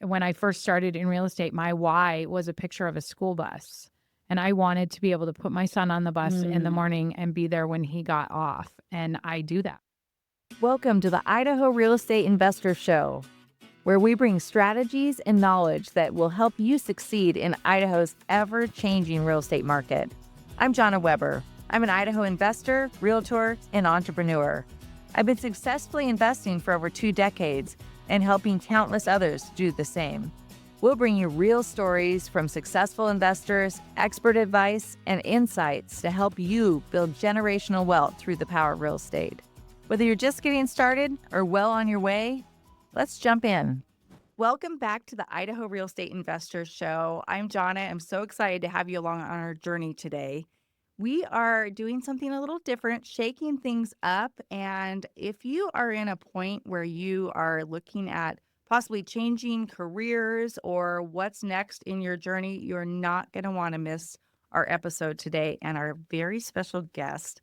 when I first started in real estate, my why was a picture of a school bus. And I wanted to be able to put my son on the bus in the morning and be there when he got off. And I do that. Welcome to the Idaho Real Estate Investor Show, where we bring strategies and knowledge that will help you succeed in Idaho's ever-changing real estate market. I'm Jonna Weber. I'm an Idaho investor, realtor, and entrepreneur. I've been successfully investing for over 2 decades and helping countless others do the same. We'll bring you real stories from successful investors, expert advice, and insights to help you build generational wealth through the power of real estate. Whether you're just getting started or well on your way, let's jump in. Welcome back to the Idaho Real Estate Investor Show. I'm Jonna. I'm so excited to have you along on our journey today. We are doing something a little different, shaking things up. And if you are in a point where you are looking at possibly changing careers or what's next in your journey, you're not going to want to miss our episode today and our very special guest.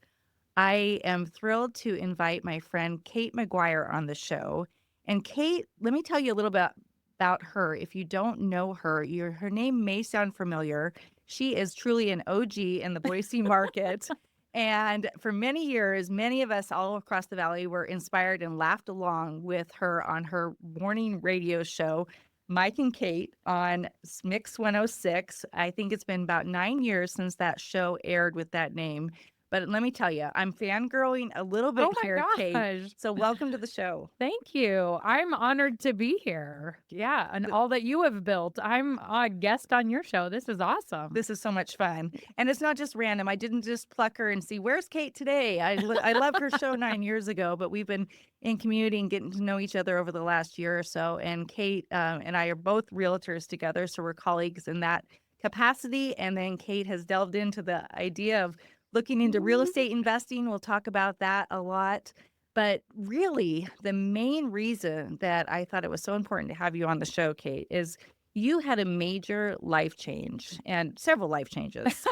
I am thrilled to invite my friend Kate McGwire on the show. And Kate, let me tell you a little bit about her. If you don't know her, her name may sound familiar. She is truly an OG in the Boise market. And for many years, many of us all across the valley were inspired and laughed along with her on her morning radio show, Mike and Kate, on Mix 106. I think it's been about 9 years since that show aired with that name. But let me tell you, I'm fangirling a little bit here, Kate. So welcome to the show. Thank you. I'm honored to be here. Yeah. And all that you have built. I'm a guest on your show. This is awesome. This is so much fun. And it's not just random. I didn't just pluck her and see, where's Kate today? I loved her show 9 years ago, but we've been in community and getting to know each other over the last year or so. And Kate and I are both realtors together. So we're colleagues in that capacity. And then Kate has delved into the idea of looking into real estate investing. We'll talk about that a lot. But really, the main reason that I thought it was so important to have you on the show, Kate, is you had a major life change and several life changes,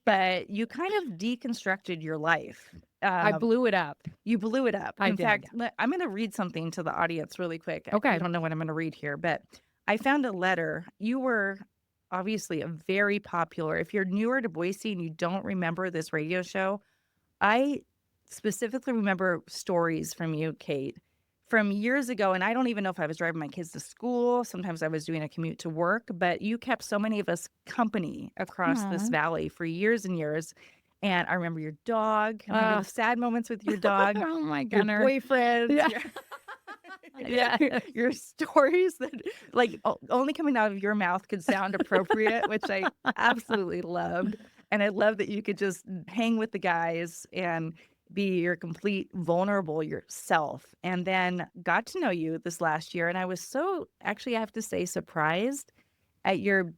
but you kind of deconstructed your life. I blew it up. You blew it up. I In did. fact, I'm going to read something to the audience really quick. Okay. I don't know what I'm going to read here, but I found a letter. You were obviously a very popular, if you're newer to Boise and you don't remember this radio show, I specifically remember stories from you, Kate, from years ago. And I don't even know if I was driving my kids to school. Sometimes I was doing a commute to work, but you kept so many of us company across this valley for years and years. And I remember your dog. I remember the sad moments with your dog. Oh my your goodness. boyfriend. Yeah. Your stories that like only coming out of your mouth could sound appropriate, which I absolutely loved. And I love that you could just hang with the guys and be your complete vulnerable yourself. And then got to know you this last year. And I was so, actually, I have to say, surprised at your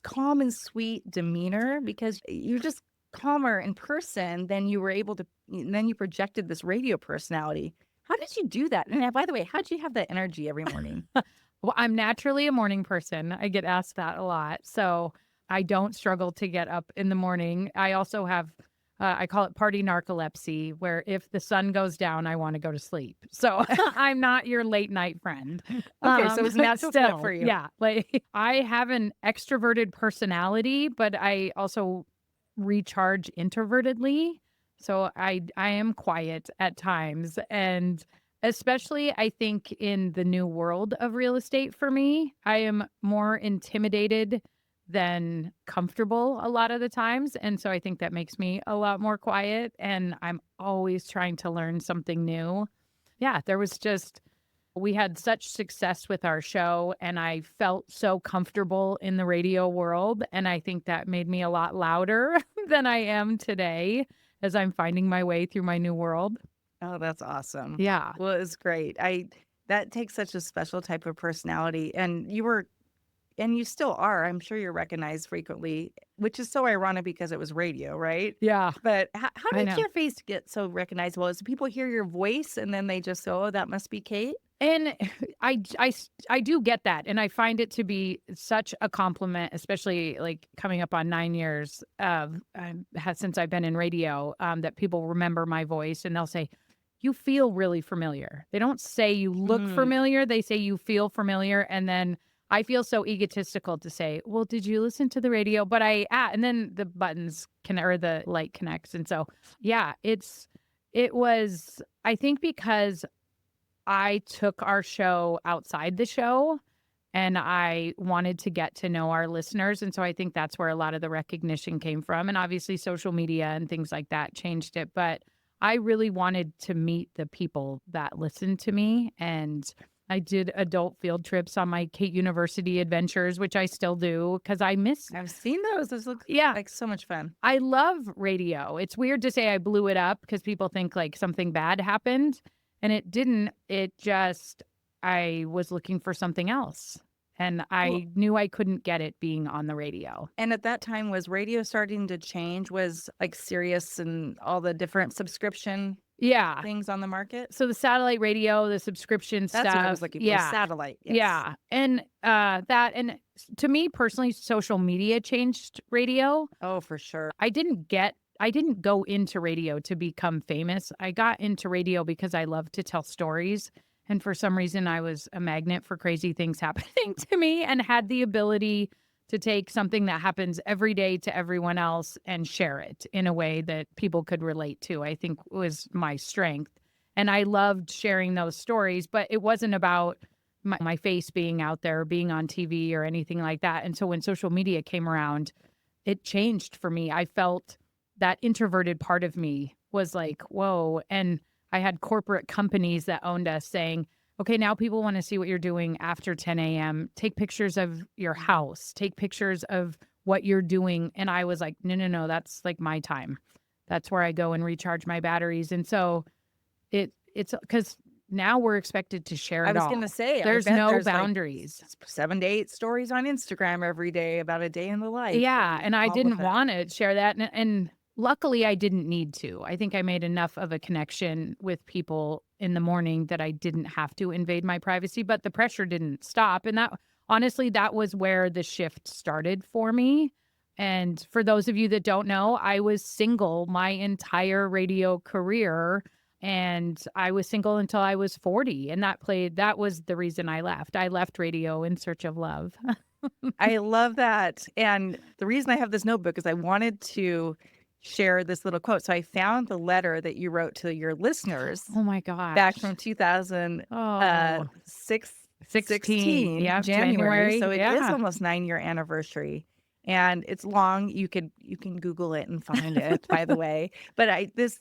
calm and sweet demeanor, because you're just calmer in person than you were able to, then you projected this radio personality. How did you do that? And by the way, how did you have that energy every morning? Well, I'm naturally a morning person. I get asked that a lot. So I don't struggle to get up in the morning. I also have, I call it party narcolepsy, where if the sun goes down, I want to go to sleep. So I'm not your late night friend. Okay, so it's natural still, for you. Yeah. Like I have an extroverted personality, but I also recharge introvertedly. So I am quiet at times. And especially, I think, in the new world of real estate for me, I am more intimidated than comfortable a lot of the times. And so I think that makes me a lot more quiet. And I'm always trying to learn something new. Yeah, we had such success with our show, and I felt so comfortable in the radio world. And I think that made me a lot louder than I am today as I'm finding my way through my new world. Oh, that's awesome. Yeah. Well, it's great. That takes such a special type of personality. And you still are. I'm sure you're recognized frequently, which is so ironic because it was radio, right? Yeah. But how did your face get so recognizable? Is people hear your voice and then they just go, oh, that must be Kate? And I do get that. And I find it to be such a compliment, especially like coming up on 9 years since I've been in radio, that people remember my voice and they'll say, you feel really familiar. They don't say you look familiar. They say you feel familiar. And then I feel so egotistical to say, well, did you listen to the radio? But and then the buttons or the light connects. And so, yeah, it was, I think because I took our show outside the show and I wanted to get to know our listeners. And so I think that's where a lot of the recognition came from. And obviously social media and things like that changed it. But I really wanted to meet the people that listened to me. And I did adult field trips on my Kate University adventures, which I still do because I miss. I've seen those. Those look Yeah. like so much fun. I love radio. It's weird to say I blew it up because people think like something bad happened. And it didn't. It just, I was looking for something else. And I knew I couldn't get it being on the radio. And at that time, was radio starting to change? Was like Sirius and all the different subscription Yeah. things on the market? So the satellite radio, the subscription That's stuff. what I was looking for. Yeah. Satellite. Yes. Yeah. And and to me personally, social media changed radio. Oh, for sure. I didn't go into radio to become famous. I got into radio because I love to tell stories. And for some reason, I was a magnet for crazy things happening to me and had the ability to take something that happens every day to everyone else and share it in a way that people could relate to, I think was my strength. And I loved sharing those stories, but it wasn't about my face being out there, being on TV or anything like that. And so when social media came around, it changed for me. I felt that introverted part of me was like, whoa. And I had corporate companies that owned us saying, okay, now people want to see what you're doing after 10 a.m. Take pictures of your house, take pictures of what you're doing. And I was like, no, that's like my time. That's where I go and recharge my batteries. And so it's because now we're expected to share it all. I was going to say, there's no boundaries. Like 7 to 8 stories on Instagram every day about a day in the life. Yeah. And I didn't want to share that. And luckily, I didn't need to. I think I made enough of a connection with people in the morning that I didn't have to invade my privacy, but the pressure didn't stop. And that, honestly, that was where the shift started for me. And for those of you that don't know, I was single my entire radio career. And I was single until I was 40. And that was the reason I left. I left radio in search of love. I love that. And the reason I have this notebook is I wanted to share this little quote. So I found the letter that you wrote to your listeners. Oh my gosh. Back from 2016, yeah, January. So it is yeah. almost 9-year anniversary. And it's long. You can Google it and find it, by the way. But this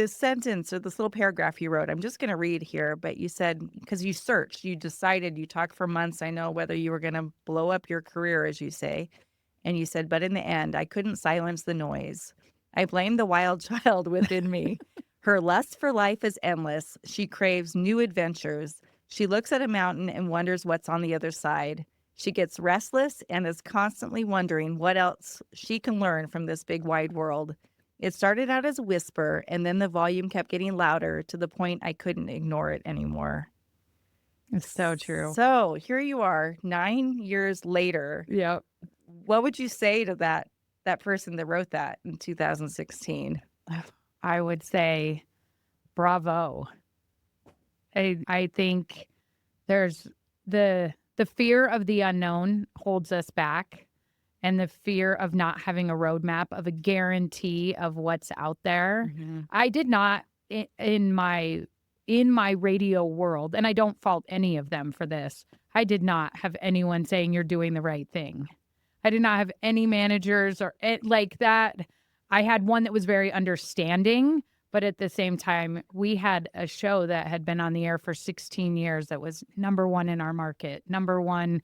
sentence or this little paragraph you wrote, I'm just going to read here. But you said, because you searched, you decided, you talked for months, I know, whether you were going to blow up your career, as you say. And you said, but in the end, I couldn't silence the noise. I blame the wild child within me. Her lust for life is endless. She craves new adventures. She looks at a mountain and wonders what's on the other side. She gets restless and is constantly wondering what else she can learn from this big wide world. It started out as a whisper, and then the volume kept getting louder to the point I couldn't ignore it anymore. It's so true. So here you are, 9 years later. Yep. What would you say to that person that wrote that in 2016? I would say, bravo. I think there's the fear of the unknown holds us back, and the fear of not having a roadmap of a guarantee of what's out there. Mm-hmm. I did not in my radio world, and I don't fault any of them for this. I did not have anyone saying you're doing the right thing. I did not have any managers or like that. I had one that was very understanding, but at the same time, we had a show that had been on the air for 16 years that was number one in our market, number one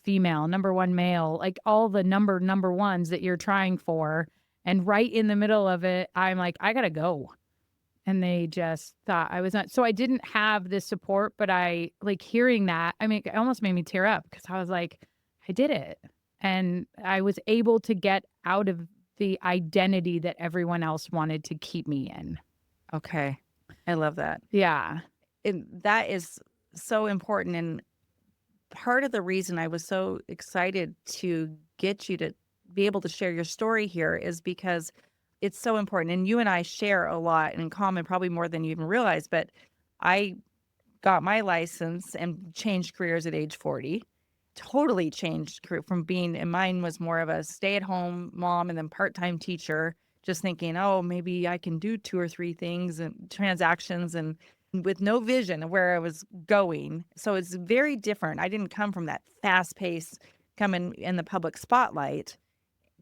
female, number one male, like all the number ones that you're trying for. And right in the middle of it, I'm like, I got to go. And they just thought I was not. So I didn't have this support, but I like hearing that. I mean, it almost made me tear up because I was like, I did it. And I was able to get out of the identity that everyone else wanted to keep me in. Okay. I love that. Yeah. And that is so important. And part of the reason I was so excited to get you to be able to share your story here is because it's so important. And you and I share a lot in common, probably more than you even realize. But I got my license and changed careers at age 40. Totally changed career from being, and mine was more of a stay-at-home mom and then part-time teacher, just thinking, oh, maybe I can do 2 or 3 things and transactions and with no vision of where I was going. So it's very different. I didn't come from that fast pace coming in the public spotlight.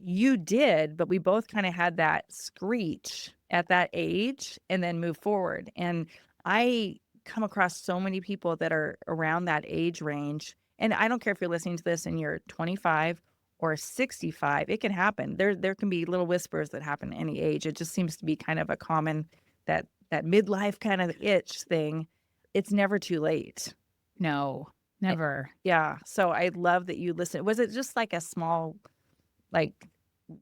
You did, but we both kind of had that screech at that age and then move forward. And I come across so many people that are around that age range. And I don't care if you're listening to this and you're 25 or 65, it can happen. There can be little whispers that happen at any age. It just seems to be kind of a common that midlife kind of itch thing. It's never too late. No, never. Yeah. So I love that you listen. Was it just like a small like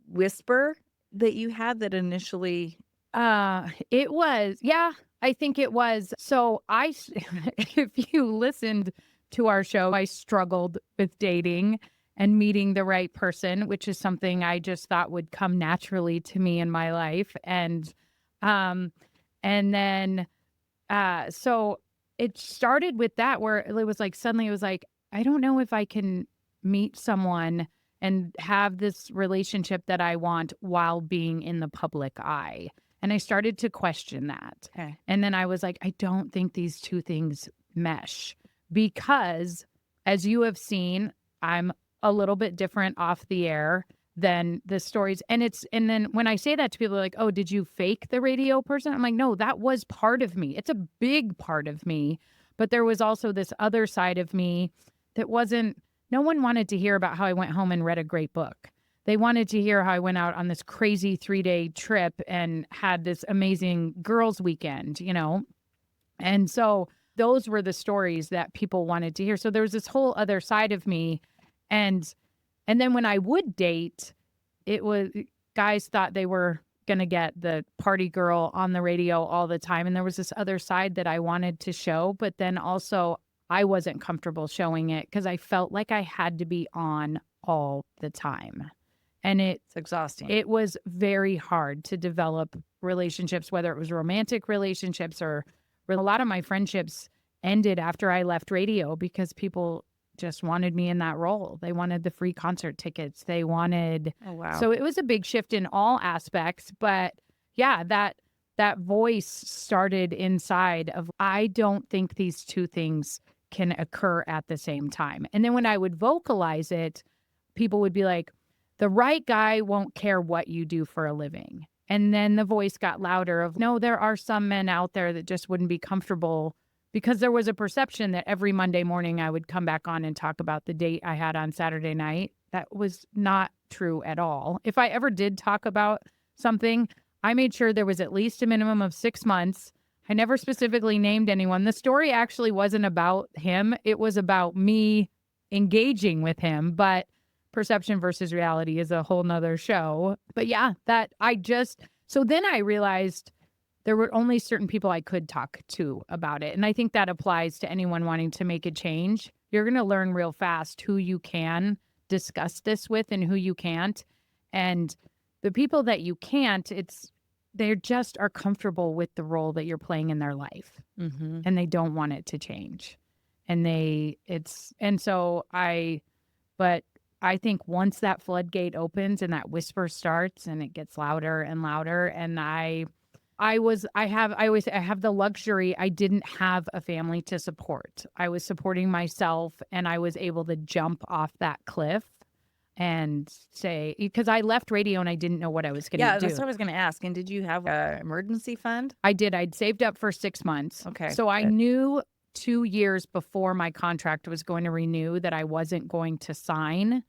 whisper that you had that initially? It was, yeah, I think it was. So if you listened to our show, I struggled with dating and meeting the right person, which is something I just thought would come naturally to me in my life. And then, so it started with that where it was like, suddenly it was like, I don't know if I can meet someone and have this relationship that I want while being in the public eye. And I started to question that. Okay. And then I was like, I don't think these two things mesh because, as you have seen, I'm a little bit different off the air than the stories. And then when I say that to people, they're like, oh, did you fake the radio person? I'm like, no, that was part of me. It's a big part of me. But there was also this other side of me that wasn't, no one wanted to hear about how I went home and read a great book. They wanted to hear how I went out on this crazy 3-day trip and had this amazing girls' weekend, And so those were the stories that people wanted to hear. So there was this whole other side of me. And then when I would date, it was guys thought they were going to get the party girl on the radio all the time. And there was this other side that I wanted to show, but then also I wasn't comfortable showing it because I felt like I had to be on all the time. And It's exhausting. It was very hard to develop relationships, whether it was romantic relationships or a lot of my friendships ended after I left radio because people just wanted me in that role. They wanted the free concert tickets. They wanted, Oh, wow. so it was a big shift in all aspects. But yeah, that voice started inside of, I don't think these two things can occur at the same time. And then when I would vocalize it, people would be like, the right guy won't care what you do for a living. And then the voice got louder of, no, there are some men out there that just wouldn't be comfortable, because there was a perception that every Monday morning I would come back on and talk about the date I had on Saturday night. That was not true at all. If I ever did talk about something, I made sure there was at least a minimum of 6 months. I never specifically named anyone. The story actually wasn't about him. It was about me engaging with him, but perception versus reality is a whole nother show. But yeah, so then I realized there were only certain people I could talk to about it. And I think that applies to anyone wanting to make a change. You're going to learn real fast who you can discuss this with and who you can't. And the people that you can't, they just are comfortable with the role that you're playing in their life. Mm-hmm. And they don't want it to change. But I think once that floodgate opens and that whisper starts and it gets louder and louder, and I have the luxury. I didn't have a family to support. I was supporting myself, and I was able to jump off that cliff and say, because I left radio and I didn't know what I was going to do. Yeah, that's what I was going to ask. And did you have an emergency fund? I did. I'd saved up for 6 months. Okay. So I knew 2 years before my contract was going to renew that I wasn't going to sign.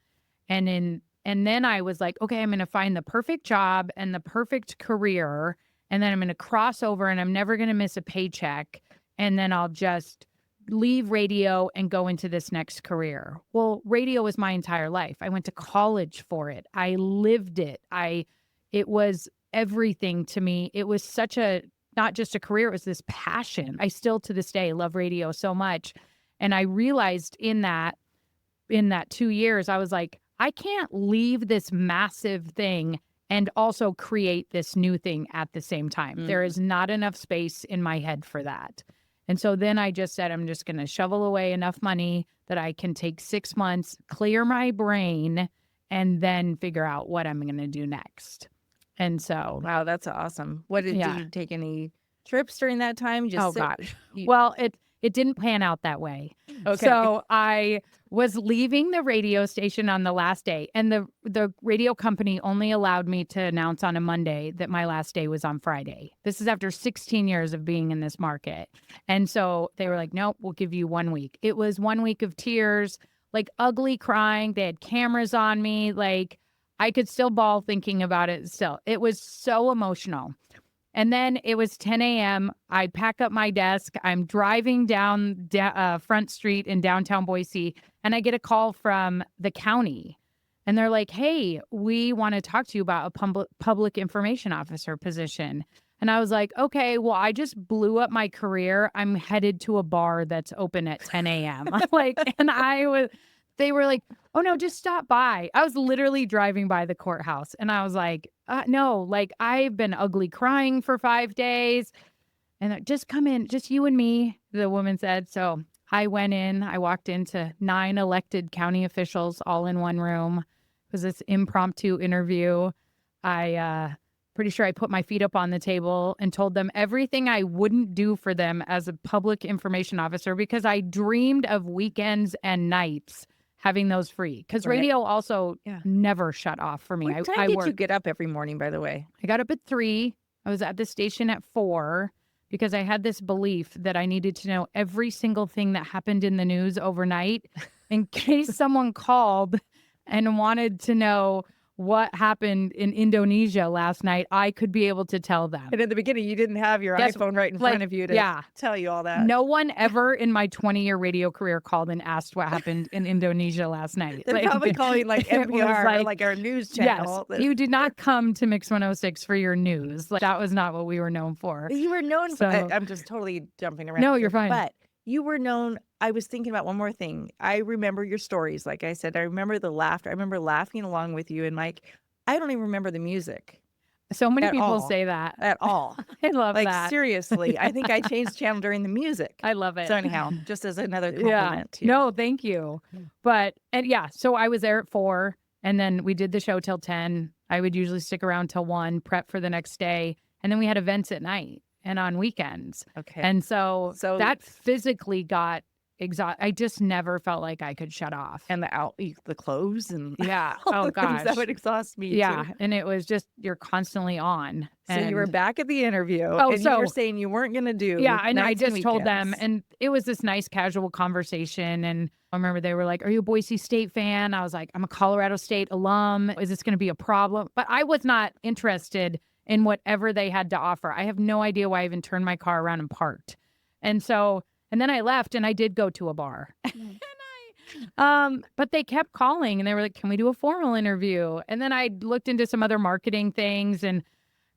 And then I was like, okay, I'm going to find the perfect job and the perfect career. And then I'm going to cross over and I'm never going to miss a paycheck. And then I'll just leave radio and go into this next career. Well, radio was my entire life. I went to college for it. I lived it. It was everything to me. It was not just a career, it was this passion. I still to this day love radio so much. And I realized in that 2 years, I was like, I can't leave this massive thing and also create this new thing at the same time. There is not enough space in my head for that. And so then I just said, I'm just going to shovel away enough money that I can take 6 months, clear my brain, and then figure out what I'm going to do next. And so, Wow, that's awesome. Did you take any trips during that time? Oh gosh. Well, it didn't pan out that way. Okay. So I was leaving the radio station on the last day, and the radio company only allowed me to announce on a Monday that my last day was on Friday. This is after 16 years of being in this market. And so they were like, nope, we'll give you 1 week. It was 1 week of tears, like ugly crying. They had cameras on me. Like I could still bawl thinking about it still. It was so emotional. And then it was 10 a.m. I pack up my desk. I'm driving down Front Street in downtown Boise, and I get a call from the county. And they're like, hey, we want to talk to you about a public information officer position. And I was like, okay, well, I just blew up my career. I'm headed to a bar that's open at 10 a.m. They were like, oh no, just stop by. I was literally driving by the courthouse, and I was like, no, like I've been ugly crying for 5 days, and just come in, just you and me, the woman said. So I went in, I walked into 9 elected county officials all in one room. It was this impromptu interview. Pretty sure I put my feet up on the table and told them everything I wouldn't do for them as a public information officer, because I dreamed of weekends and nights having those free, because radio also never shut off for me. What time did you get up every morning, by the way? I got up at 3. I was at the station at 4 because I had this belief that I needed to know every single thing that happened in the news overnight in case someone called and wanted to know what happened in Indonesia last night. I could be able to tell them. And in the beginning, you didn't have your iPhone right in front of you to tell you all that. No one ever in my 20-year radio career called and asked what happened in Indonesia last night. They're probably calling like NPR, like our news channel. Yes, you did not come to Mix 106 for your news. Like, that was not what we were known for. You were known for, I'm just totally jumping around. No, you're fine. But you were known. I was thinking about one more thing. I remember your stories. Like I said, I remember the laughter. I remember laughing along with you. And Mike, I don't even remember the music. So many people say that. At all. I love that. Like, seriously. I think I changed channel during the music. I love it. So anyhow, just as another compliment to you. No, thank you. But, so I was there at 4, and then we did the show till 10. I would usually stick around till 1, prep for the next day. And then we had events at night and on weekends. Okay. And so that physically got I just never felt like I could shut off. And the clothes and oh gosh, that would exhaust me too. And it was just, you're constantly on. So you were back at the interview, and you were saying you weren't going to do and I just and told them, and it was this nice casual conversation. And I remember they were like, are you a Boise State fan? I was like, I'm a Colorado State alum. Is this going to be a problem? But I was not interested in whatever they had to offer. I have no idea why I even turned my car around and parked. And then I left, and I did go to a bar. But they kept calling, and they were like, can we do a formal interview? And then I looked into some other marketing things. And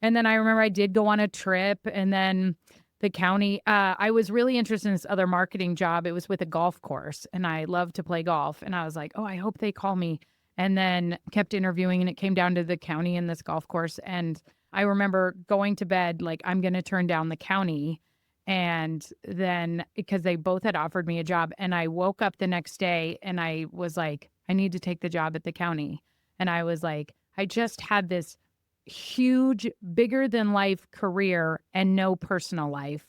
then I remember I did go on a trip, and then the county, I was really interested in this other marketing job. It was with a golf course, and I love to play golf. And I was like, oh, I hope they call me. And then kept interviewing, and it came down to the county and this golf course. And I remember going to bed, like, I'm going to turn down the county. And then, because they both had offered me a job, and I woke up the next day and I was like, I need to take the job at the county. And I was like, I just had this huge, bigger than life career and no personal life.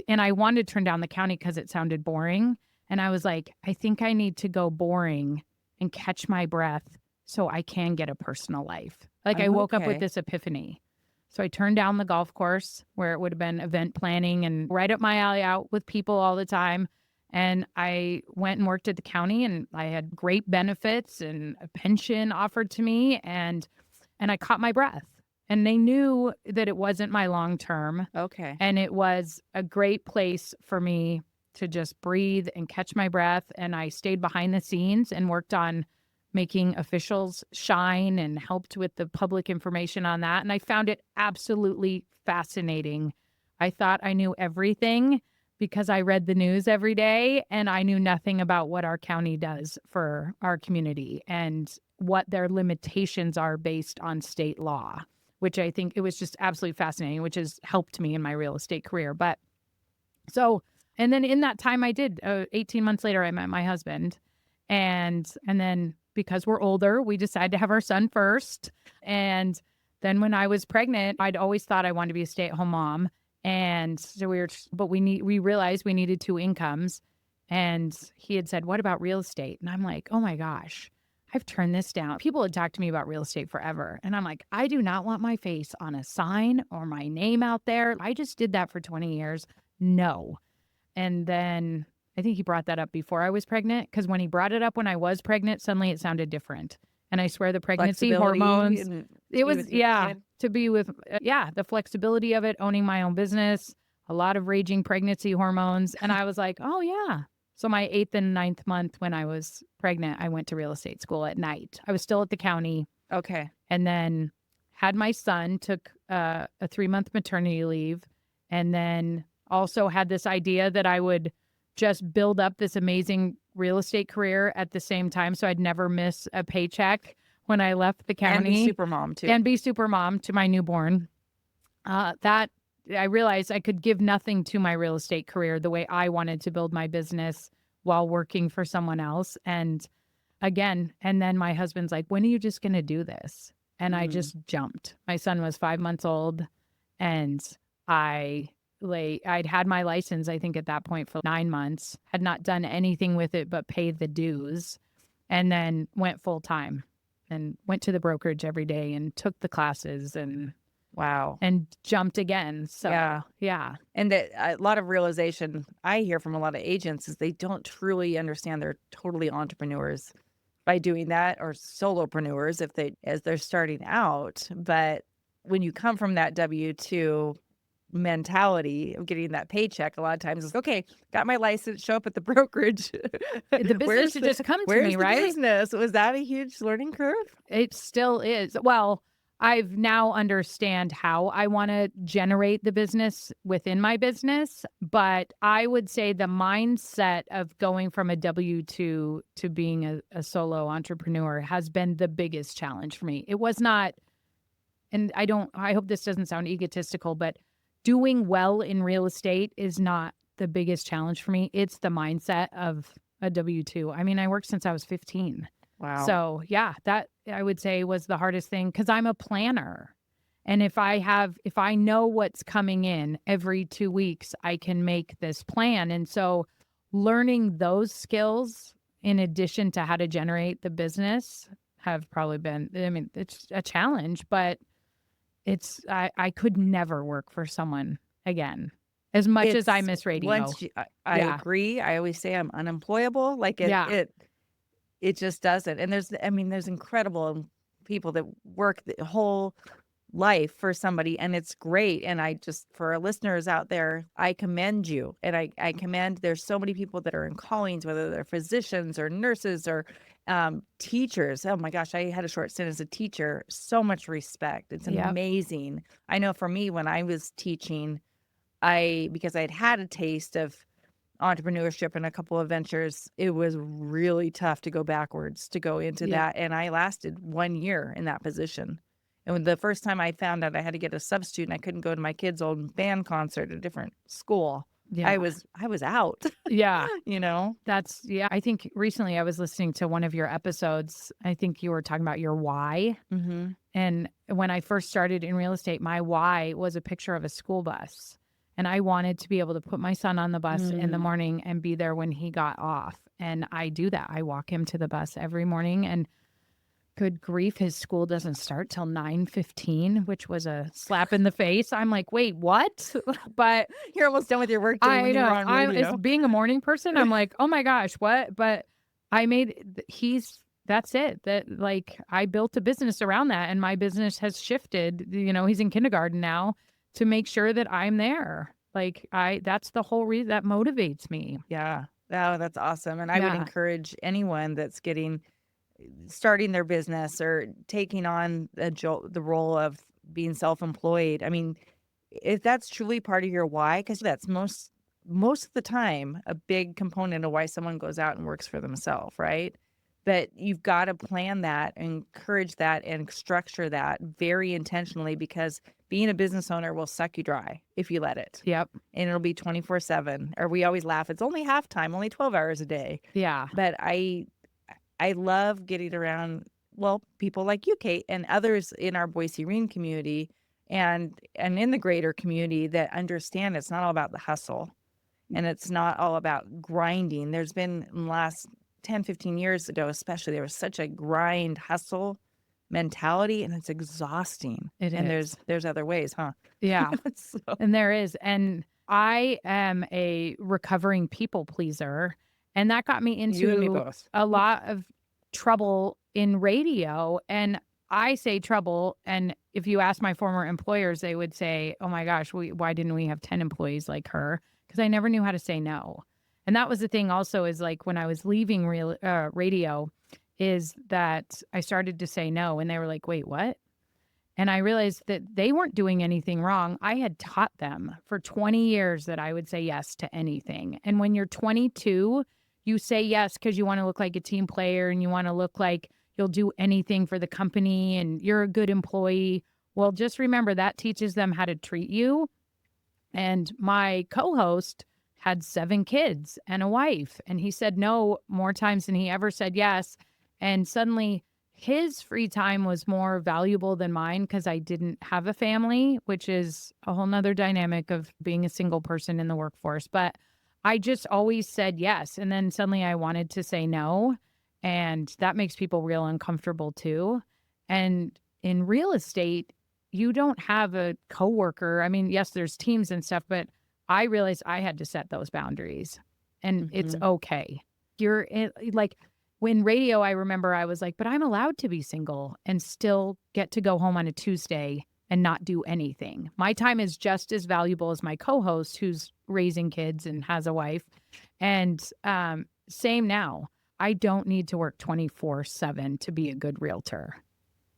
And I wanted to turn down the county because it sounded boring. And I was like, I think I need to go boring and catch my breath so I can get a personal life. Like, I woke up with this epiphany. So I turned down the golf course, where it would have been event planning and right up my alley, out with people all the time. And I went and worked at the county, and I had great benefits and a pension offered to me. And I caught my breath. And they knew that it wasn't my long term. Okay. And it was a great place for me to just breathe and catch my breath. And I stayed behind the scenes and worked on making officials shine and helped with the public information on that. And I found it absolutely fascinating. I thought I knew everything, because I read the news every day and I knew nothing about what our county does for our community and what their limitations are based on state law, which I think it was just absolutely fascinating, which has helped me in my real estate career. But so, and then in that time I did, 18 months later, I met my husband. And then because we're older, we decided to have our son first. And then when I was pregnant, I'd always thought I wanted to be a stay-at-home mom. And so we realized we needed two incomes. And he had said, "What about real estate?" And I'm like, "Oh my gosh, I've turned this down." People had talked to me about real estate forever. And I'm like, I do not want my face on a sign or my name out there. I just did that for 20 years. No. And then I think he brought that up before I was pregnant, because when he brought it up when I was pregnant, suddenly it sounded different. And I swear the pregnancy hormones, it was, to be with, the flexibility of it, owning my own business, a lot of raging pregnancy hormones. And I was like, oh, yeah. So my 8th and 9th month when I was pregnant, I went to real estate school at night. I was still at the county. Okay. And then had my son, took a 3-month maternity leave, and then also had this idea that I would just build up this amazing real estate career at the same time, so I'd never miss a paycheck when I left the county. And be super mom, too. And be super mom to my newborn. That I realized I could give nothing to my real estate career the way I wanted to build my business while working for someone else. And then my husband's like, "When are you just going to do this?" And I just jumped. My son was 5 months old, and I'd had my license, I think at that point, for 9 months, had not done anything with it but paid the dues, and then went full time and went to the brokerage every day and took the classes and wow. And jumped again. So yeah. And that a lot of realization I hear from a lot of agents is they don't truly understand they're totally entrepreneurs by doing that, or solopreneurs as they're starting out. But when you come from that W-2 mentality of getting that paycheck, a lot of times it's, okay, got my license, show up at the brokerage. The business should just come to me, right? Business? Was that a huge learning curve? It still is. Well, I've now understand how I want to generate the business within my business, but I would say the mindset of going from a W-2 to being a solo entrepreneur has been the biggest challenge for me. It was not, and I hope this doesn't sound egotistical, but doing well in real estate is not the biggest challenge for me. It's the mindset of a W-2. I mean, I worked since I was 15. Wow. So yeah, that I would say was the hardest thing, because I'm a planner. And if I know what's coming in every 2 weeks, I can make this plan. And so learning those skills in addition to how to generate the business have probably been, I mean, it's a challenge, but I could never work for someone again, as much as I miss radio. I agree. I always say I'm unemployable. Like it just doesn't. And there's incredible people that work the whole life for somebody, and it's great. And for our listeners out there, I commend you. And I commend, there's so many people that are in callings, whether they're physicians or nurses or teachers. Oh my gosh, I had a short stint as a teacher. So much respect. It's amazing. I know for me, when I was teaching, because I'd had a taste of entrepreneurship and a couple of ventures, it was really tough to go backwards to go into that. And I lasted 1 year in that position. And when the first time I found out I had to get a substitute and I couldn't go to my kids' old band concert at a different school, I was out. Yeah. I think recently I was listening to one of your episodes. I think you were talking about your why. Mm-hmm. And when I first started in real estate, my why was a picture of a school bus. And I wanted to be able to put my son on the bus in the morning and be there when he got off. And I do that. I walk him to the bus every morning, and good grief, his school doesn't start till 9:15, which was a slap in the face. I'm like, wait, what? But you're almost done with your work. I know. As being a morning person, I'm like, oh my gosh, what? But that's it. That, like, I built a business around that, and my business has shifted. He's in kindergarten now, to make sure that I'm there. Like, that's the whole reason that motivates me. Yeah. Oh, that's awesome. And I would encourage anyone that's starting their business or taking on the role of being self-employed. I mean, if that's truly part of your why, because that's most most of the time a big component of why someone goes out and works for themselves, right? But you've got to plan that, encourage that, and structure that very intentionally, because being a business owner will suck you dry if you let it. Yep. And it'll be 24/7. Or we always laugh, it's only half time, only 12 hours a day. Yeah. But I love getting around, well, people like you, Kate, and others in our Boise Reen community and in the greater community that understand it's not all about the hustle and it's not all about grinding. There's been in the last 10, 15 years ago, especially, there was such a grind hustle mentality, and it's exhausting. And there's other ways, huh? Yeah. So, And there is. And I am a recovering people pleaser. And that got me you and me into both. a lot of trouble in radio. And I say trouble. And if you ask my former employers, they would say, oh my gosh, why didn't we have 10 employees like her? Because I never knew how to say no. And that was the thing also, is like when I was leaving radio, is that I started to say no. And they were like, wait, what? And I realized that they weren't doing anything wrong. I had taught them for 20 years that I would say yes to anything. And when you're 22, you say yes because you want to look like a team player and you want to look like you'll do anything for the company and you're a good employee. Well, just remember that teaches them how to treat you. And my co-host had 7 kids and a wife, and he said no more times than he ever said yes. And suddenly his free time was more valuable than mine because I didn't have a family, which is a whole nother dynamic of being a single person in the workforce. But I just always said yes. And then suddenly I wanted to say no. And that makes people real uncomfortable too. And in real estate, you don't have a coworker. I mean, yes, there's teams and stuff, but I realized I had to set those boundaries, and it's okay. Like when radio, I remember I was like, but I'm allowed to be single and still get to go home on a Tuesday and not do anything. My time is just as valuable as my co-host who's raising kids and has a wife. And same now. I don't need to work 24/7 to be a good realtor.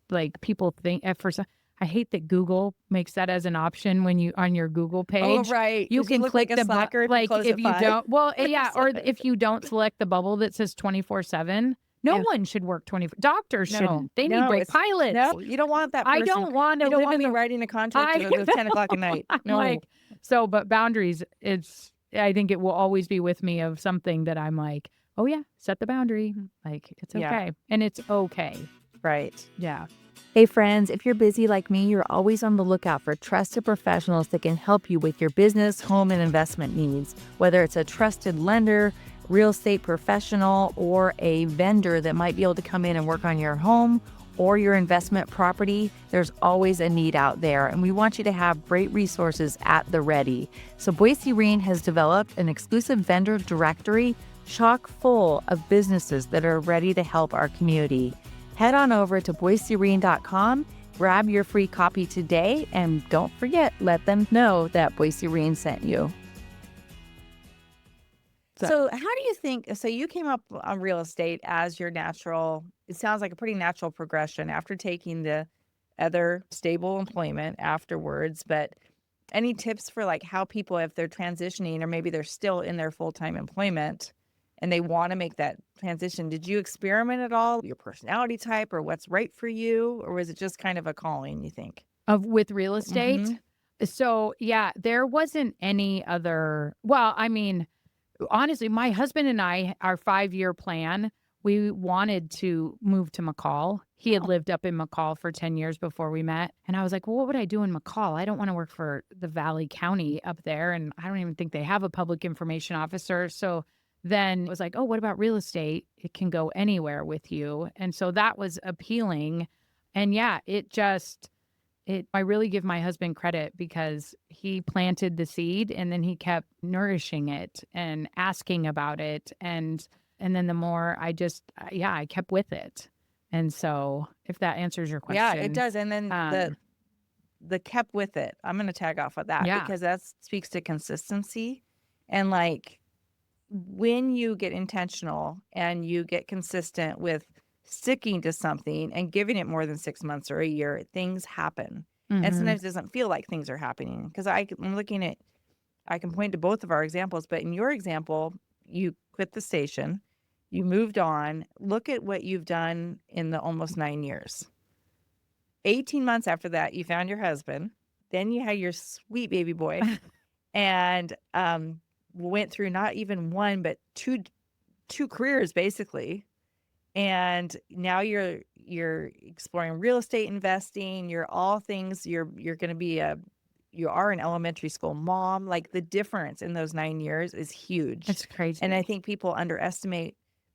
Like people think at first, I hate that Google makes that as an option when you on your Google page. Oh, right. You can look click like a the slacker if you like close if at you 5. don't. Well, yeah, or if you don't select the bubble that says 24/7. No Yeah. one should work 24. Doctors No, shouldn't. They need no, break. it's Pilots. no, you don't want that person. I don't want to You don't live want in me the writing a contract at 10 o'clock at night. I'm No. like, so, but boundaries, I think it will always be with me of something that I'm like, oh yeah, set the boundary. Like it's Yeah. okay. And it's okay. Right. Yeah. Hey friends, if you're busy like me, you're always on the lookout for trusted professionals that can help you with your business, home, and investment needs. Whether it's a trusted lender, real estate professional, or a vendor that might be able to come in and work on your home or your investment property, there's always a need out there. And we want you to have great resources at the ready. So Boise Reen has developed an exclusive vendor directory chock full of businesses that are ready to help our community. Head on over to boisereen.com, grab your free copy today, and don't forget, let them know that Boise Reen sent you. So how do you think, so you came up on real estate as your natural, it sounds like a pretty natural progression after taking the other stable employment afterwards, but any tips for like how people, if they're transitioning or maybe they're still in their full-time employment and they want to make that transition, did you experiment at all, your personality type or what's right for you? Or was it just kind of a calling, you think? With real estate? So yeah, there wasn't any other, well, I mean, honestly, my husband and I, our 5-year plan, we wanted to move to McCall. He had lived up in McCall for 10 years before we met. And I was like, well, what would I do in McCall? I don't want to work for the Valley County up there. And I don't even think they have a public information officer. So then it was like, oh, what about real estate? It can go anywhere with you. And so that was appealing. And yeah, I really give my husband credit because he planted the seed and then he kept nourishing it and asking about it. And then the more I kept with it. And so if that answers your question. Yeah, it does. And then the kept with it, I'm going to tag off of that because that speaks to consistency. And like when you get intentional and you get consistent with sticking to something and giving it more than 6 months or a year, things happen. And sometimes it doesn't feel like things are happening because I'm looking at I can point to both of our examples, but in your example, you quit the station, you moved on. Look at what you've done in the almost 9 years. 18 months after that, you found your husband. Then you had your sweet baby boy and went through not even one, but two careers basically. And now you're exploring real estate investing. You're all things. You're going to be you are an elementary school mom. Like the difference in those 9 years is huge. It's crazy. And I think people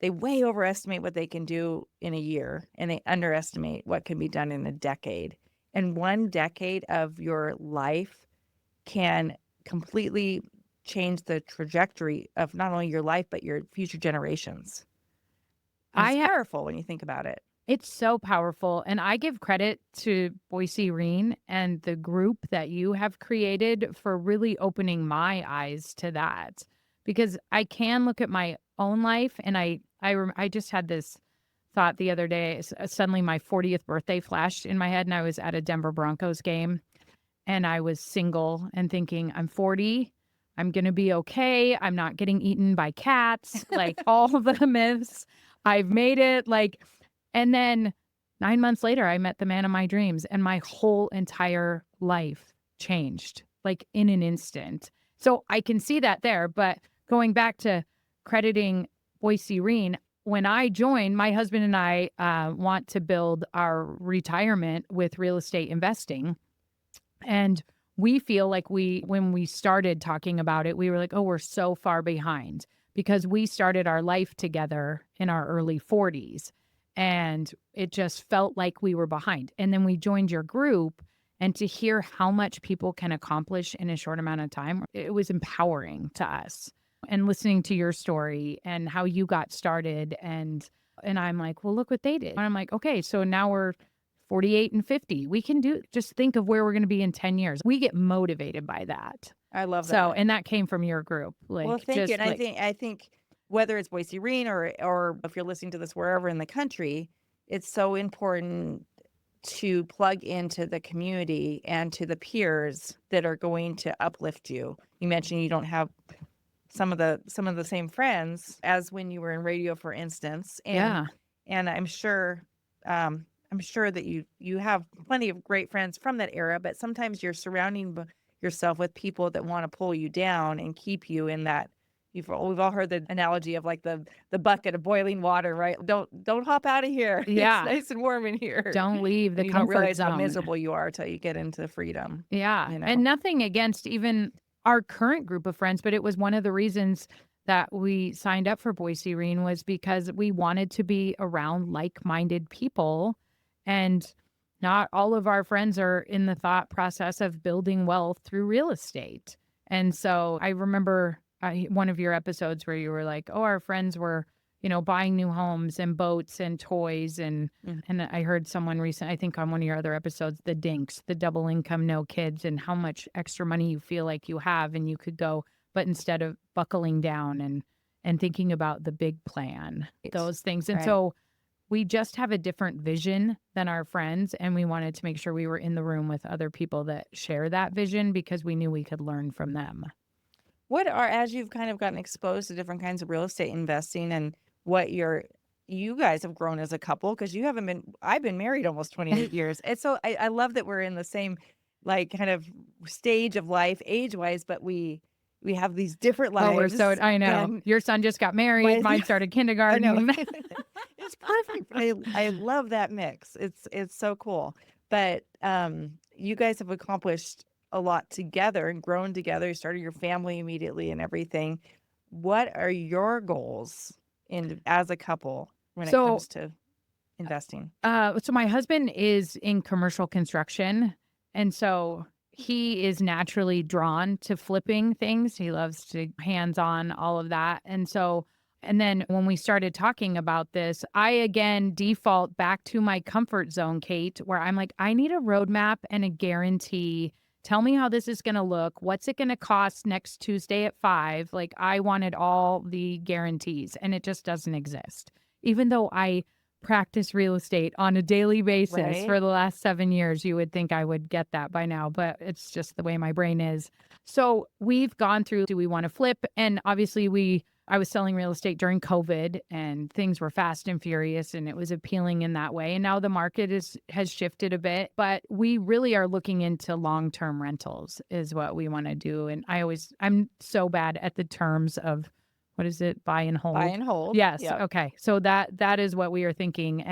they way overestimate what they can do in a year, and they underestimate what can be done in a decade. And 1 decade of your life can completely change the trajectory of not only your life, but your future generations. And it's powerful when you think about it. It's so powerful. And I give credit to Boise Reen and the group that you have created for really opening my eyes to that. Because I can look at my own life, and I just had this thought the other day. Suddenly my 40th birthday flashed in my head, and I was at a Denver Broncos game, and I was single and thinking, I'm 40. I'm going to be okay. I'm not getting eaten by cats, like all of the myths. I've made it. And then 9 months later, I met the man of my dreams, and my whole entire life changed like in an instant. So I can see that there. But going back to crediting Boise Reen, when I joined, my husband and I want to build our retirement with real estate investing. And we feel like when we started talking about it, we were like, oh, we're so far behind because we started our life together in our early 40s. And it just felt like we were behind. And then we joined your group, and to hear how much people can accomplish in a short amount of time, it was empowering to us. And listening to your story and how you got started, and I'm like, well, look what they did. And I'm like, okay, so now we're 48 and 50. We can just think of where we're going to be in 10 years. We get motivated by that. I love that. So, and that came from your group. Well, thank you. And I think whether it's Boise Reen or if you're listening to this wherever in the country, it's so important to plug into the community and to the peers that are going to uplift you. You mentioned you don't have some of the same friends as when you were in radio, for instance. And I'm sure that you have plenty of great friends from that era, but sometimes you're surrounding yourself with people that want to pull you down and keep you in that. We've all heard the analogy of like the bucket of boiling water, right? Don't hop out of here. Yeah. It's nice and warm in here. Don't leave the you comfort don't realize zone. how miserable you are until you get into freedom. Yeah. You know? And nothing against even our current group of friends, but it was one of the reasons that we signed up for Boise Reen was because we wanted to be around like-minded people, and not all of our friends are in the thought process of building wealth through real estate. And so I remember one of your episodes where you were like, oh, our friends were, buying new homes and boats and toys. And I heard someone recent, I think on one of your other episodes, the dinks, the double income, no kids, and how much extra money you feel like you have and you could go, but instead of buckling down and thinking about the big plan, those things. And so we just have a different vision than our friends. And we wanted to make sure we were in the room with other people that share that vision because we knew we could learn from them. As you've kind of gotten exposed to different kinds of real estate investing and what you guys have grown as a couple, because I've been married almost 28 years. And so I love that we're in the same like kind of stage of life age-wise, but we have these different lives. I know. Your son just got married. Mine started kindergarten. I know. It's perfect. I love that mix. It's so cool. But you guys have accomplished a lot together and grown together. You started your family immediately and everything. What are your goals as a couple when it comes to investing? So my husband is in commercial construction, and so he is naturally drawn to flipping things. He loves to hands-on all of that. And then when we started talking about this, I again default back to my comfort zone, Kate, where I'm like, I need a roadmap and a guarantee. Tell me how this is going to look. What's it going to cost next Tuesday at 5? Like, I wanted all the guarantees, and it just doesn't exist. Even though I practice real estate on a daily basis Right. for the last 7 years. You would think I would get that by now, but it's just the way my brain is. So we've gone through, do we want to flip? And obviously I was selling real estate during COVID and things were fast and furious and it was appealing in that way. And now the market has shifted a bit, but we really are looking into long-term rentals is what we want to do. And I'm so bad at the terms of, what is it? Buy and hold. Buy and hold. Yes. Yep. Okay. So that is what we are thinking.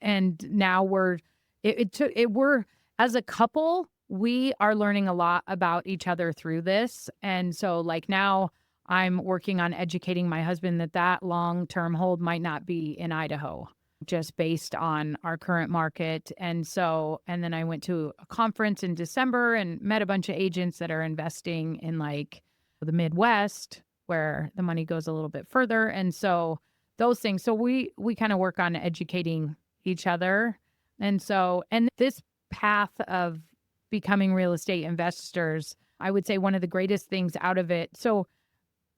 And now we're as a couple, we are learning a lot about each other through this. And so like now I'm working on educating my husband that long-term hold might not be in Idaho, just based on our current market. And then I went to a conference in December and met a bunch of agents that are investing in like the Midwest, where the money goes a little bit further. And so those things. So we kind of work on educating each other. And this path of becoming real estate investors, I would say one of the greatest things out of it. So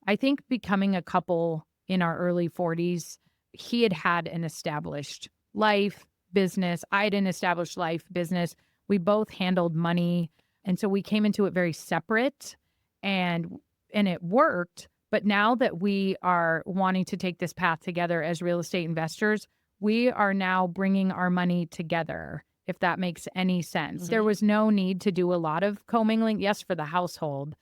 I think becoming a couple in our early 40s, he had an established life, business. I had an established life, business. We both handled money. And so we came into it very separate and it worked. But now that we are wanting to take this path together as real estate investors, we are now bringing our money together, if that makes any sense. There was no need to do a lot of commingling, yes, for the household,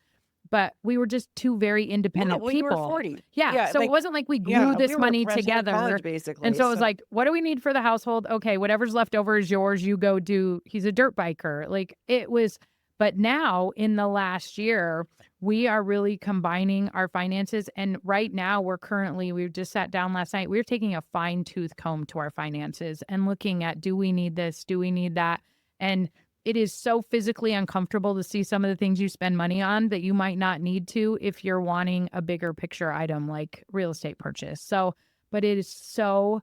but we were just two very independent people. You were 40. Yeah. So it wasn't like we grew this money together. College, basically. And so it was like, what do we need for the household? Okay, whatever's left over is yours. You go do, he's a dirt biker. Like it was, but now in the last year, we are really combining our finances. And right now we just sat down last night. We're taking a fine tooth comb to our finances and looking at, do we need this? Do we need that? And it is so physically uncomfortable to see some of the things you spend money on that you might not need to if you're wanting a bigger picture item like real estate purchase. So, but it is so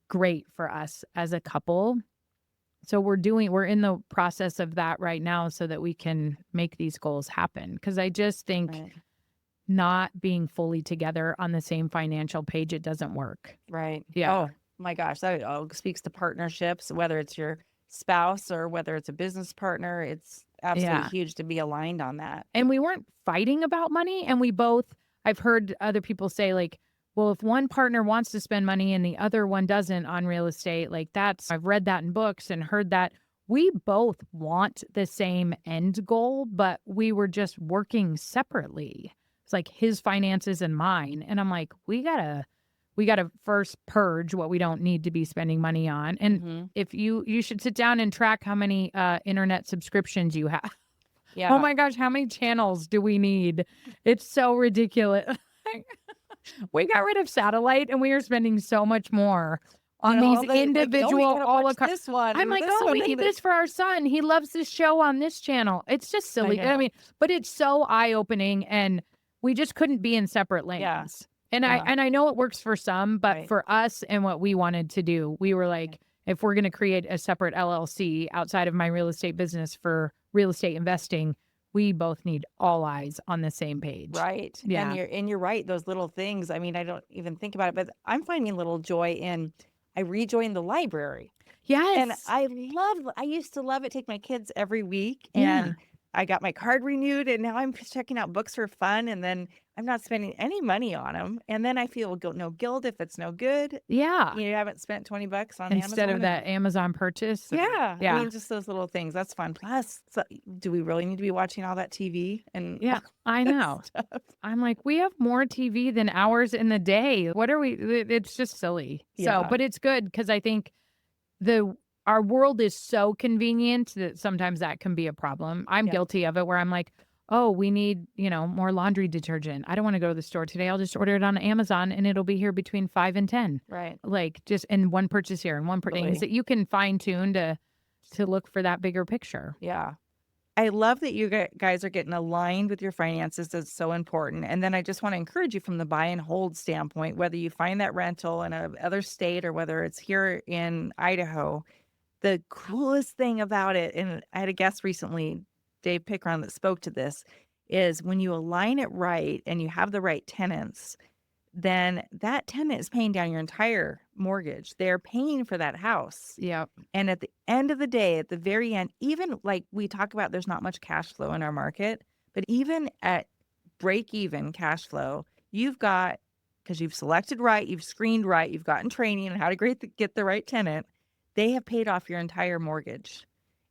great for us as a couple. So we're in the process of that right now so that we can make these goals happen. Because I just think not being fully together on the same financial page, it doesn't work. Right. Yeah. Oh my gosh. That all speaks to partnerships, whether it's your spouse or whether it's a business partner. It's absolutely huge to be aligned on that. And we weren't fighting about money. And I've heard other people say like, well, if one partner wants to spend money and the other one doesn't on real estate, I've read that in books and heard that. We both want the same end goal, but we were just working separately. It's like his finances and mine. And I'm like, we gotta first purge what we don't need to be spending money on. And if you should sit down and track how many internet subscriptions you have. Yeah. Oh my gosh, how many channels do we need? It's so ridiculous. We got rid of satellite and we are spending so much more on these individual this one. I'm like, oh, we need this for our son. He loves this show on this channel. It's just silly. I mean, but it's so eye-opening and we just couldn't be in separate lanes. Yeah. And I know it works for some, but for us and what we wanted to do, we were like, if we're going to create a separate LLC outside of my real estate business for real estate investing, we both need all eyes on the same page. Right. Yeah. And you're right. Those little things. I mean, I don't even think about it, but I'm finding little joy I rejoined the library. Yes. And I used to love it. Take my kids every week and I got my card renewed and now I'm checking out books for fun and then I'm not spending any money on them. And then I feel no guilt if it's no good. Yeah. You haven't spent $20 on Instead Amazon. of that Amazon purchase. Yeah. Yeah. I mean, just those little things. That's fun. Plus, do we really need to be watching all that TV? And yeah, I know. I'm like, we have more TV than hours in the day. What are we? It's just silly. Yeah. So, but it's good because I think our world is so convenient that sometimes that can be a problem. I'm guilty of it where I'm like, oh, we need, more laundry detergent. I don't want to go to the store today. I'll just order it on Amazon and it'll be here between 5 and 10. Right. Like and one purchase here and one things that you can fine tune to look for that bigger picture. Yeah. I love that you guys are getting aligned with your finances. That's so important. And then I just want to encourage you from the buy and hold standpoint, whether you find that rental in another state or whether it's here in Idaho, the coolest thing about it, and I had a guest recently, Dave Pickron, that spoke to this, is when you align it right and you have the right tenants, then that tenant is paying down your entire mortgage. They're paying for that house. Yep. And at the end of the day, at the very end, even like we talk about, there's not much cash flow in our market, but even at break even cash flow, you've got, because you've selected right, you've screened right, you've gotten training on how to get the right tenant, they have paid off your entire mortgage.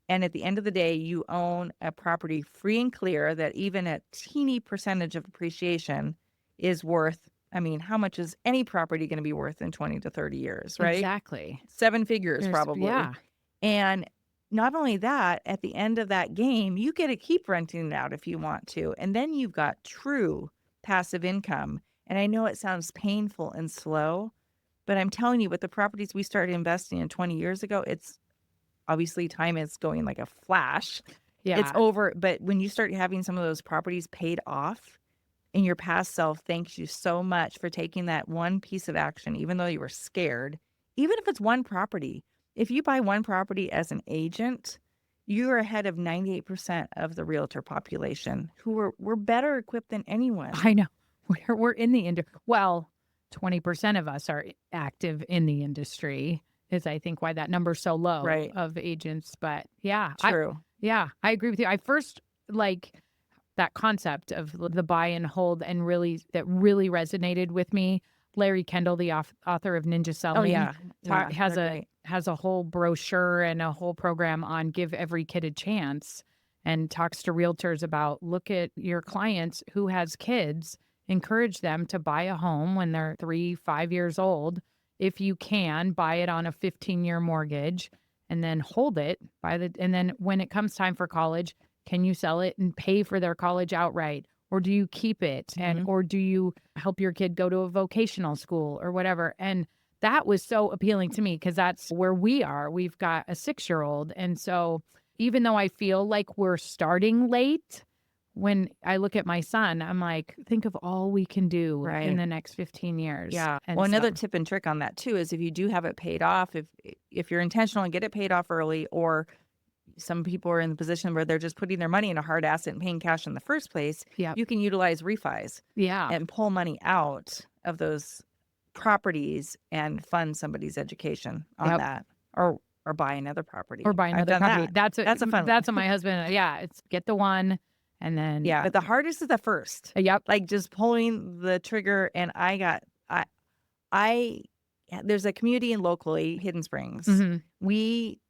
And at the end of the day, you own a property free and clear that even a teeny percentage of appreciation is worth. I mean, how much is any property going to be worth in 20 to 30 years, right? Exactly. 7 figures probably. Yeah. And not only that, at the end of that game, you get to keep renting it out if you want to. And then you've got true passive income. And I know it sounds painful and slow, but I'm telling you, with the properties we started investing in 20 years ago, it's obviously time is going like a flash. Yeah. It's over. But when you start having some of those properties paid off, and your past self thanks you so much for taking that one piece of action, even though you were scared, even if it's one property. If you buy one property as an agent, you're ahead of 98% of the realtor population who we're better equipped than anyone. I know. We're in the industry. Well, 20% of us are active in the industry is I think why that number's so low Right. of agents. But yeah. True. I agree with you. I first like that concept of the buy and hold and that really resonated with me. Larry Kendall, the author of Ninja Selling. Oh, yeah. Has a whole brochure and a whole program on give every kid a chance and talks to realtors about look at your clients who has kids, encourage them to buy a home when they're 3-5 years old. If you can, buy it on a 15-year mortgage and then hold it and then when it comes time for college, can you sell it and pay for their college outright? Or do you keep it? Or do you help your kid go to a vocational school or whatever? And that was so appealing to me because that's where we are. We've got a 6-year-old. And so even though I feel like we're starting late, when I look at my son, I'm like, think of all we can do in the next 15 years. Yeah. And well, another tip and trick on that too is if you do have it paid off, if you're intentional and get it paid off early, or some people are in the position where they're just putting their money in a hard asset and paying cash in the first place, you can utilize refis and pull money out of those properties and fund somebody's education on that, or buy another property. Or buy another property. That's a fun one. That's what my husband, it's get the one and then. Yeah, but the hardest is the first. Yep. Like just pulling the trigger. And there's a community in locally, Hidden Springs. Mm-hmm.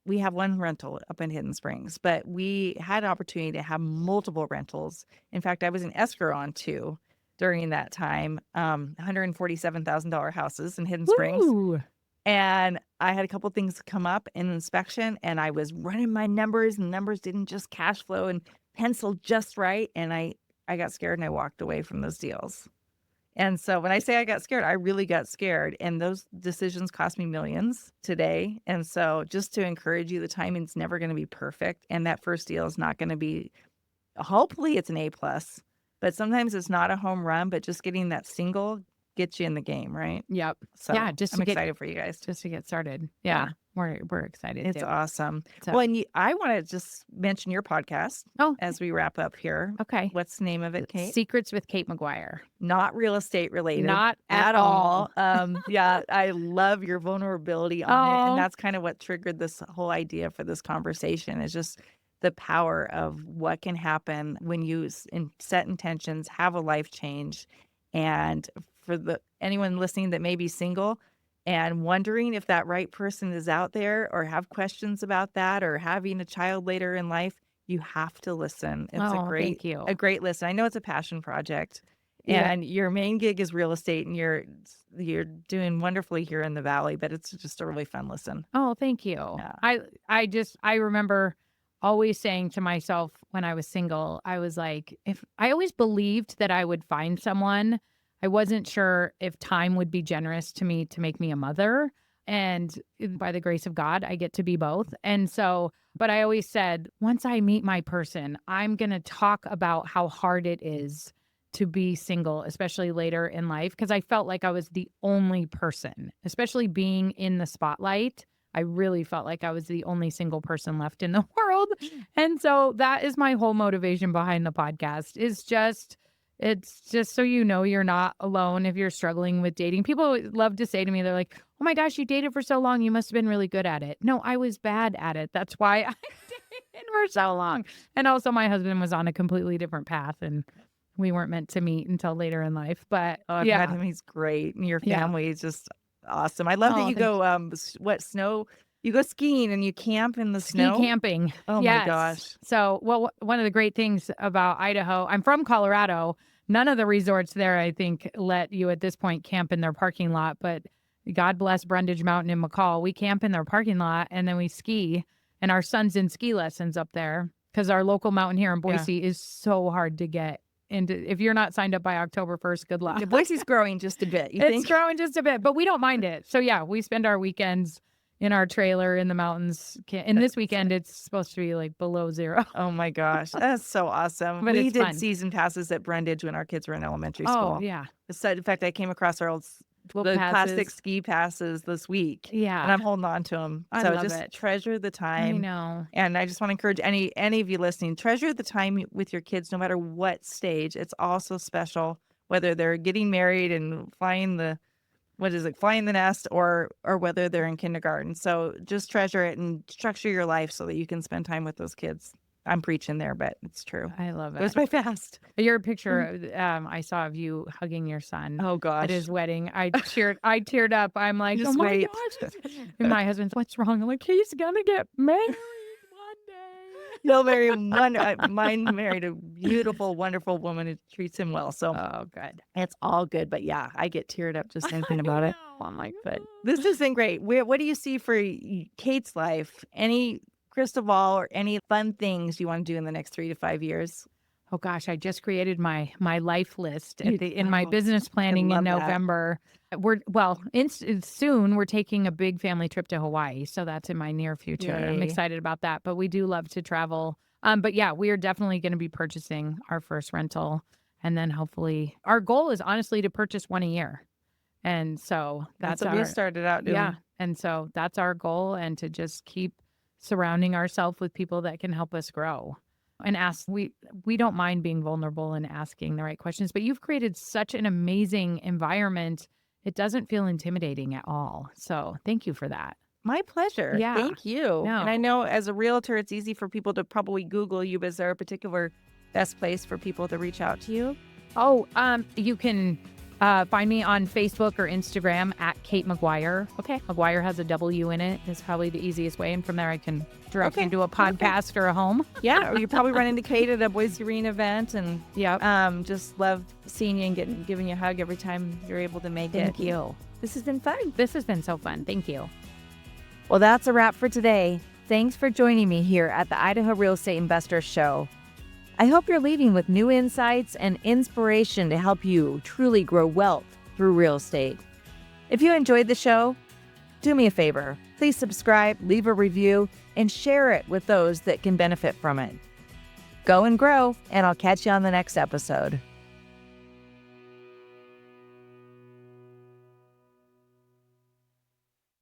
We have one rental up in Hidden Springs, but we had an opportunity to have multiple rentals. In fact, I was in escrow on 2 during that time, $147,000 houses in Hidden Springs. And I had a couple things come up in inspection, and I was running my numbers, and numbers didn't just cash flow and pencil just right. And I got scared and I walked away from those deals. And so when I say I got scared, I really got scared. And those decisions cost me millions today. And so just to encourage you, the timing's never going to be perfect. And that first deal is not going to be, hopefully it's an A+. But sometimes it's not a home run, but just getting that single gets you in the game, right? Yep. So I'm excited for you guys. Just to get started. Yeah. We're excited. It's too. awesome. So, well, and I want to just mention your podcast as we wrap up here. Okay. What's the name of it, Kate? Secrets with Kate McGwire. Not real estate related. Not at all. Yeah, I love your vulnerability on it. And that's kind of what triggered this whole idea for this conversation is just the power of what can happen when you set intentions, have a life change. And for anyone listening that may be single and wondering if that right person is out there or have questions about that or having a child later in life, you have to listen. It's a great listen. I know it's a passion project and your main gig is real estate and you're doing wonderfully here in the Valley, but it's just a really fun listen. Oh, thank you. Yeah. I remember always saying to myself when I was single, I was like, if I always believed that I would find someone, I wasn't sure if time would be generous to me to make me a mother. And by the grace of God, I get to be both. And so, but I always said, once I meet my person, I'm going to talk about how hard it is to be single, especially later in life, because I felt like I was the only person, especially being in the spotlight. I really felt like I was the only single person left in the world. And so that is my whole motivation behind the podcast is just It's just so you know you're not alone if you're struggling with dating. People love to say to me, they're like, "Oh my gosh, you dated for so long. You must have been really good at it." No, I was bad at it. That's why I dated for so long. And also my husband was on a completely different path and we weren't meant to meet until later in life. But Oh, I've met yeah. him. He's great. And your Yeah. family is just awesome. I love that Oh, you thank go, snow? You go skiing and you camp in the ski snow? camping. Oh my Yes. gosh. So, well, one of the great things about Idaho, I'm from Colorado. None of the resorts there, I think, let you at this point camp in their parking lot. But God bless Brundage Mountain in McCall. We camp in their parking lot and then we ski. And our son's in ski lessons up there because our local mountain here in Yeah. Boise is so hard to get into. If you're not signed up by October 1st, good luck. Boise's growing just a bit, you It's think? growing just a bit, but we don't mind it. So yeah, we spend our weekends in our trailer in the mountains. And this weekend, it's supposed to be like below zero. Oh my gosh. That's so awesome. But We it's did fun. season passes at Brundage when our kids were in elementary Oh, school. yeah. So, in fact, I came across our old Little the passes. plastic ski passes this week. And Yeah. I'm holding on to them. I So love just it. treasure the I time. know. And I just want to encourage any of you listening, treasure the time with your kids, no matter what stage. It's also special, whether they're getting married and flying the nest, or whether they're in kindergarten. So just treasure it and structure your life so that you can spend time with those kids. I'm preaching there, but it's true. I love It goes it. by fast. Your picture I saw of you hugging your son Oh gosh. at his wedding. I teared up. I'm like, Just oh my wait. gosh. And my husband's, what's wrong? I'm like, he's gonna get married one day. He'll marry mine married a beautiful, wonderful woman who treats him well. So Oh, good. it's all good. But yeah, I get teared up just thinking about it. I'm like, But this has been great. What do you see for Kate's life? Any crystal ball or any fun things you want to do in the next 3 to 5 years? oh gosh, I just created my life list in Oh, my business planning in love that. November. Soon we're taking a big family trip to Hawaii, so that's in my near future. I'm Yay. excited about that. But we do love to travel. But yeah, we are definitely going to be purchasing our first rental, and then hopefully our goal is honestly to purchase one a year. And so That's that's what we our started out doing. yeah. And so that's our goal, and to just keep surrounding ourselves with people that can help us grow. And ask, we don't mind being vulnerable and asking the right questions, but you've created such an amazing environment. It doesn't feel intimidating at all. So thank you for that. My pleasure. Yeah. Thank you. No. And I know as a realtor, it's easy for people to probably Google you, but is there a particular best place for people to reach out to you? Oh, you can find me on Facebook or Instagram at Kate McGwire. Okay. McGwire has a W in it. Is probably the easiest way. And from there, I can direct Okay. you to a podcast or a home. Yeah. Or you probably run into Kate at a Boise Green event, and Yeah. just love seeing you and giving you a hug every time you're able to make it. Thank you. This has been fun. This has been so fun. Thank you. Well, that's a wrap for today. Thanks for joining me here at the Idaho Real Estate Investors Show. I hope you're leaving with new insights and inspiration to help you truly grow wealth through real estate. If you enjoyed the show, do me a favor. Please subscribe, leave a review, and share it with those that can benefit from it. Go and grow, and I'll catch you on the next episode.